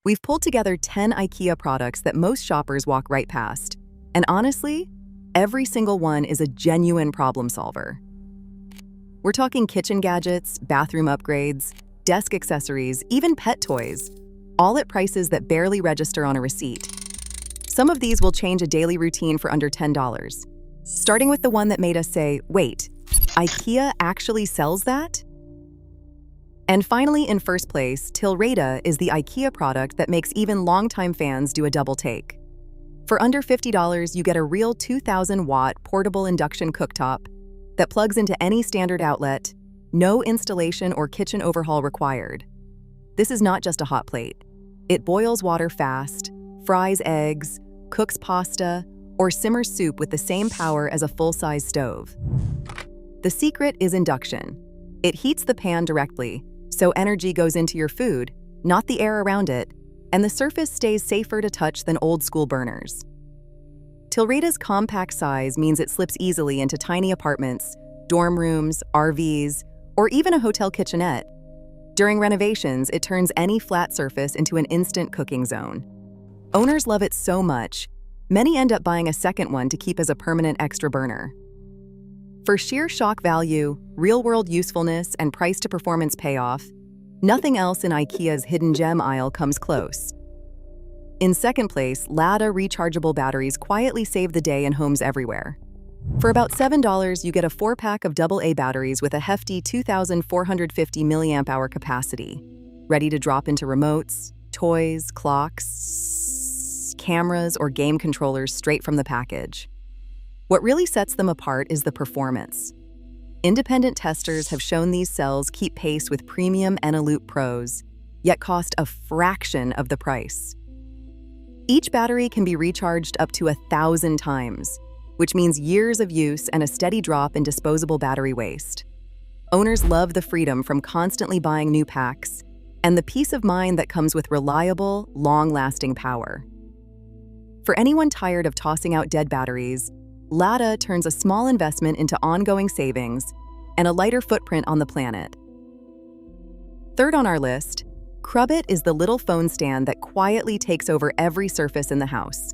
We've pulled together 10 IKEA products that most shoppers walk right past. And honestly, every single one is a genuine problem solver. We're talking kitchen gadgets, bathroom upgrades, desk accessories, even pet toys, all at prices that barely register on a receipt. Some of these will change a daily routine for under $10. Starting with the one that made us say, wait, IKEA actually sells that? And finally, in first place, Tillreda is the IKEA product that makes even longtime fans do a double take. For under $50, you get a real 2,000-watt portable induction cooktop that plugs into any standard outlet, no installation or kitchen overhaul required. This is not just a hot plate. It boils water fast, fries eggs, cooks pasta, or simmers soup with the same power as a full-size stove. The secret is induction. It heats the pan directly, so energy goes into your food, not the air around it, and the surface stays safer to touch than old-school burners. Tillreda's compact size means it slips easily into tiny apartments, dorm rooms, RVs, or even a hotel kitchenette. During renovations, it turns any flat surface into an instant cooking zone. Owners love it so much, many end up buying a second one to keep as a permanent extra burner. For sheer shock value, real-world usefulness, and price-to-performance payoff, nothing else in IKEA's hidden gem aisle comes close. In second place, Ladda rechargeable batteries quietly save the day in homes everywhere. For about $7, you get a 4-pack of AA batteries with a hefty 2,450 mAh capacity, ready to drop into remotes, toys, clocks, cameras, or game controllers straight from the package. What really sets them apart is the performance. Independent testers have shown these cells keep pace with premium Eneloop Pros, yet cost a fraction of the price. Each battery can be recharged up to 1,000 times, which means years of use and a steady drop in disposable battery waste. Owners love the freedom from constantly buying new packs and the peace of mind that comes with reliable, long-lasting power. For anyone tired of tossing out dead batteries, Ladda turns a small investment into ongoing savings and a lighter footprint on the planet. Third on our list, Krubbet is the little phone stand that quietly takes over every surface in the house.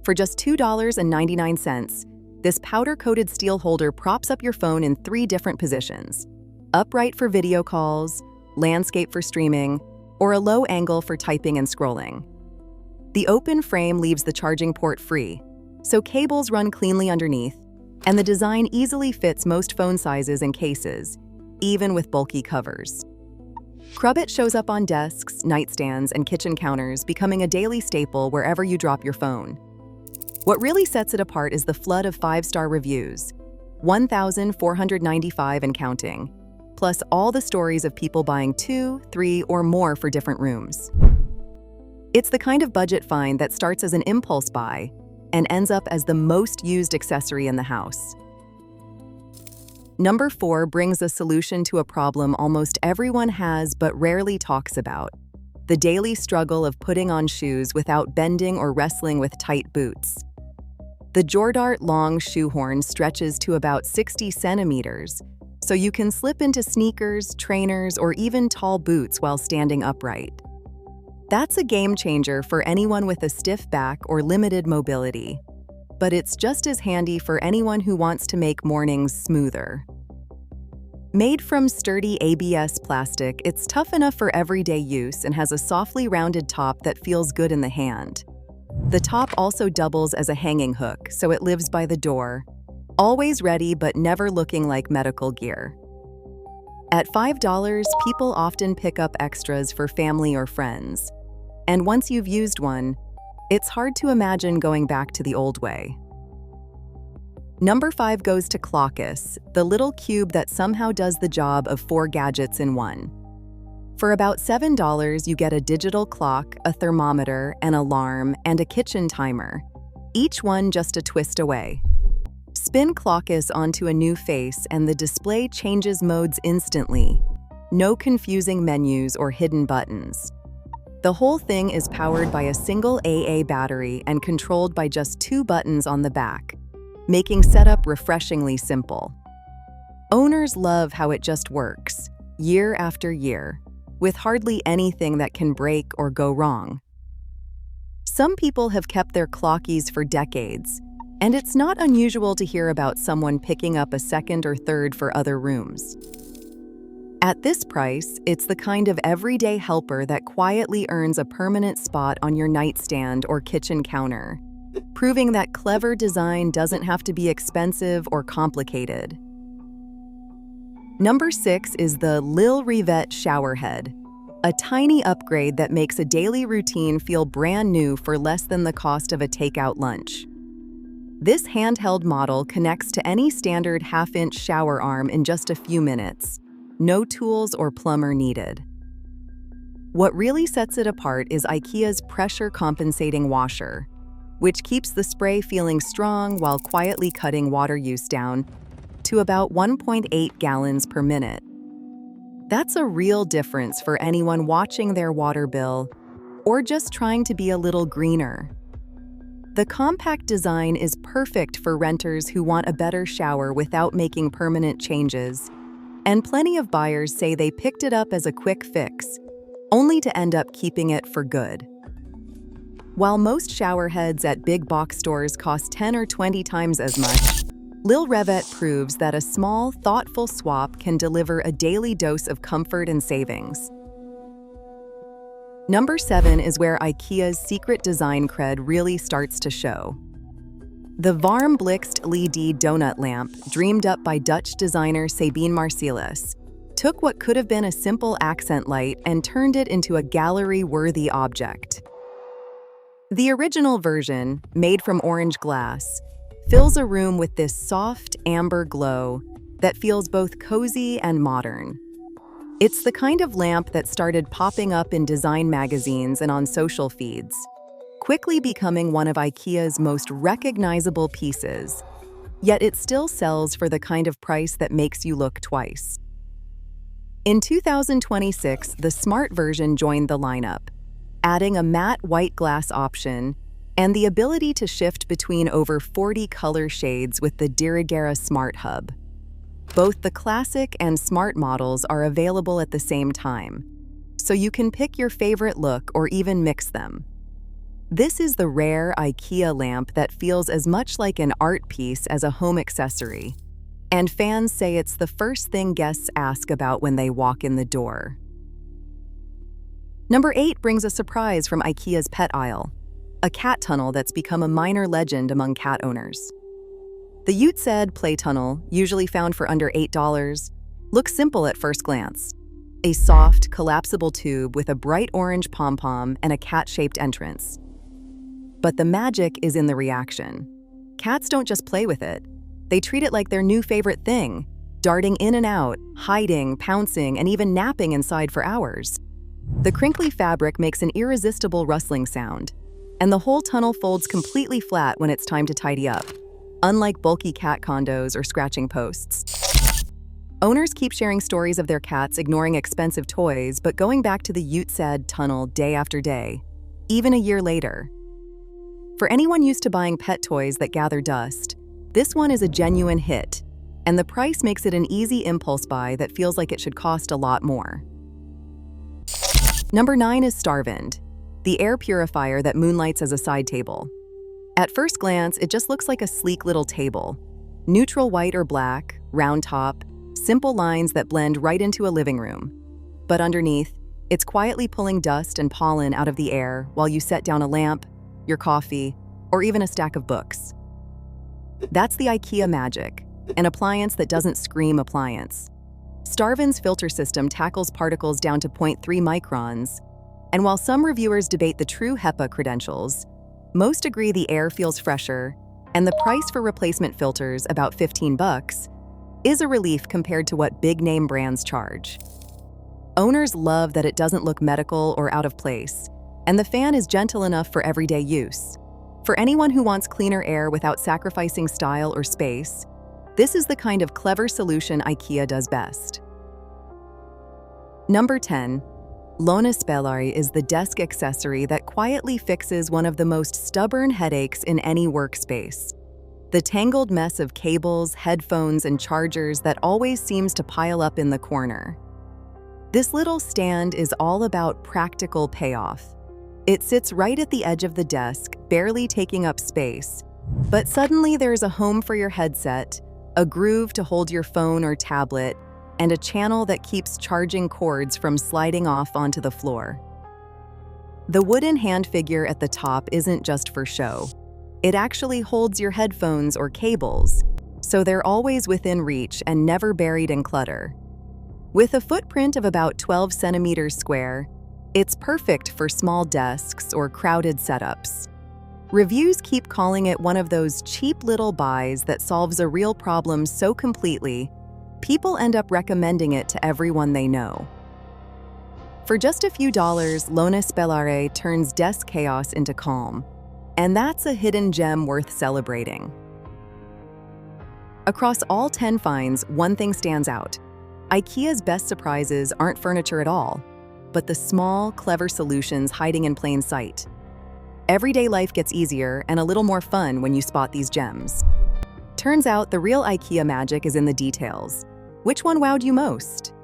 For just $2.99, this powder-coated steel holder props up your phone in 3 different positions: upright for video calls, landscape for streaming, or a low angle for typing and scrolling. The open frame leaves the charging port free, so cables run cleanly underneath, and the design easily fits most phone sizes and cases, even with bulky covers. Krubbet shows up on desks, nightstands, and kitchen counters, becoming a daily staple wherever you drop your phone. What really sets it apart is the flood of 5-star reviews, 1,495 and counting, plus all the stories of people buying 2, 3, or more for different rooms. It's the kind of budget find that starts as an impulse buy and ends up as the most used accessory in the house. Number 4 brings a solution to a problem almost everyone has but rarely talks about: the daily struggle of putting on shoes without bending or wrestling with tight boots. The Jordart long shoehorn stretches to about 60 centimeters, so you can slip into sneakers, trainers, or even tall boots while standing upright. That's a game changer for anyone with a stiff back or limited mobility, but it's just as handy for anyone who wants to make mornings smoother. Made from sturdy ABS plastic, it's tough enough for everyday use and has a softly rounded top that feels good in the hand. The top also doubles as a hanging hook, so it lives by the door, always ready but never looking like medical gear. At $5, people often pick up extras for family or friends. And once you've used one, it's hard to imagine going back to the old way. Number 5 goes to Klockis, the little cube that somehow does the job of 4 gadgets in one. For about $7, you get a digital clock, a thermometer, an alarm, and a kitchen timer, each one just a twist away. Spin Klockis onto a new face and the display changes modes instantly. No confusing menus or hidden buttons. The whole thing is powered by a single AA battery and controlled by just 2 buttons on the back, making setup refreshingly simple. Owners love how it just works, year after year. with hardly anything that can break or go wrong. Some people have kept their Klockis for decades, and it's not unusual to hear about someone picking up a second or third for other rooms. At this price, it's the kind of everyday helper that quietly earns a permanent spot on your nightstand or kitchen counter, proving that clever design doesn't have to be expensive or complicated. Number 6 is the Lillrevet showerhead, a tiny upgrade that makes a daily routine feel brand new for less than the cost of a takeout lunch. This handheld model connects to any standard half-inch shower arm in just a few minutes. No tools or plumber needed. What really sets it apart is IKEA's pressure-compensating washer, which keeps the spray feeling strong while quietly cutting water use down to about 1.8 gallons per minute. That's a real difference for anyone watching their water bill or just trying to be a little greener. The compact design is perfect for renters who want a better shower without making permanent changes, and plenty of buyers say they picked it up as a quick fix, only to end up keeping it for good. While most shower heads at big box stores cost 10 or 20 times as much, Lillrevet proves that a small, thoughtful swap can deliver a daily dose of comfort and savings. Number 7 is where IKEA's secret design cred really starts to show. The Varmblixt LED donut lamp, dreamed up by Dutch designer Sabine Marcellus, took what could have been a simple accent light and turned it into a gallery-worthy object. The original version, made from orange glass, fills a room with this soft, amber glow that feels both cozy and modern. It's the kind of lamp that started popping up in design magazines and on social feeds, quickly becoming one of IKEA's most recognizable pieces, yet it still sells for the kind of price that makes you look twice. In 2026, the Smart version joined the lineup, adding a matte white glass option and the ability to shift between over 40 color shades with the Tillreda Smart Hub. Both the Classic and Smart models are available at the same time, so you can pick your favorite look or even mix them. This is the rare IKEA lamp that feels as much like an art piece as a home accessory, and fans say it's the first thing guests ask about when they walk in the door. Number 8 brings a surprise from IKEA's pet aisle, a cat tunnel that's become a minor legend among cat owners. The Utsadd play tunnel, usually found for under $8, looks simple at first glance. A soft, collapsible tube with a bright orange pom-pom and a cat-shaped entrance. But the magic is in the reaction. Cats don't just play with it. They treat it like their new favorite thing, darting in and out, hiding, pouncing, and even napping inside for hours. The crinkly fabric makes an irresistible rustling sound, and the whole tunnel folds completely flat when it's time to tidy up, unlike bulky cat condos or scratching posts. Owners keep sharing stories of their cats ignoring expensive toys but going back to the Utsadd tunnel day after day, even a year later. For anyone used to buying pet toys that gather dust, this one is a genuine hit, and the price makes it an easy impulse buy that feels like it should cost a lot more. Number 9 is Starvind, the air purifier that moonlights as a side table. At first glance, it just looks like a sleek little table. Neutral white or black, round top, simple lines that blend right into a living room. But underneath, it's quietly pulling dust and pollen out of the air while you set down a lamp, your coffee, or even a stack of books. That's the IKEA magic, an appliance that doesn't scream appliance. Starvind's filter system tackles particles down to 0.3 microns, and while some reviewers debate the true HEPA credentials, most agree the air feels fresher, and the price for replacement filters, about $15, is a relief compared to what big-name brands charge. Owners love that it doesn't look medical or out of place, and the fan is gentle enough for everyday use. For anyone who wants cleaner air without sacrificing style or space, this is the kind of clever solution IKEA does best. Number 10. Lånespelare is the desk accessory that quietly fixes one of the most stubborn headaches in any workspace. The tangled mess of cables, headphones, and chargers that always seems to pile up in the corner. This little stand is all about practical payoff. It sits right at the edge of the desk, barely taking up space. But suddenly there's a home for your headset, a groove to hold your phone or tablet, and a channel that keeps charging cords from sliding off onto the floor. The wooden hand figure at the top isn't just for show. It actually holds your headphones or cables, so they're always within reach and never buried in clutter. With a footprint of about 12 centimeters square, it's perfect for small desks or crowded setups. Reviews keep calling it one of those cheap little buys that solves a real problem so completely, people end up recommending it to everyone they know. For just a few dollars, Lånespelare turns desk chaos into calm, and that's a hidden gem worth celebrating. Across all 10 finds, one thing stands out. IKEA's best surprises aren't furniture at all, but the small, clever solutions hiding in plain sight. Everyday life gets easier and a little more fun when you spot these gems. Turns out the real IKEA magic is in the details. Which one wowed you most?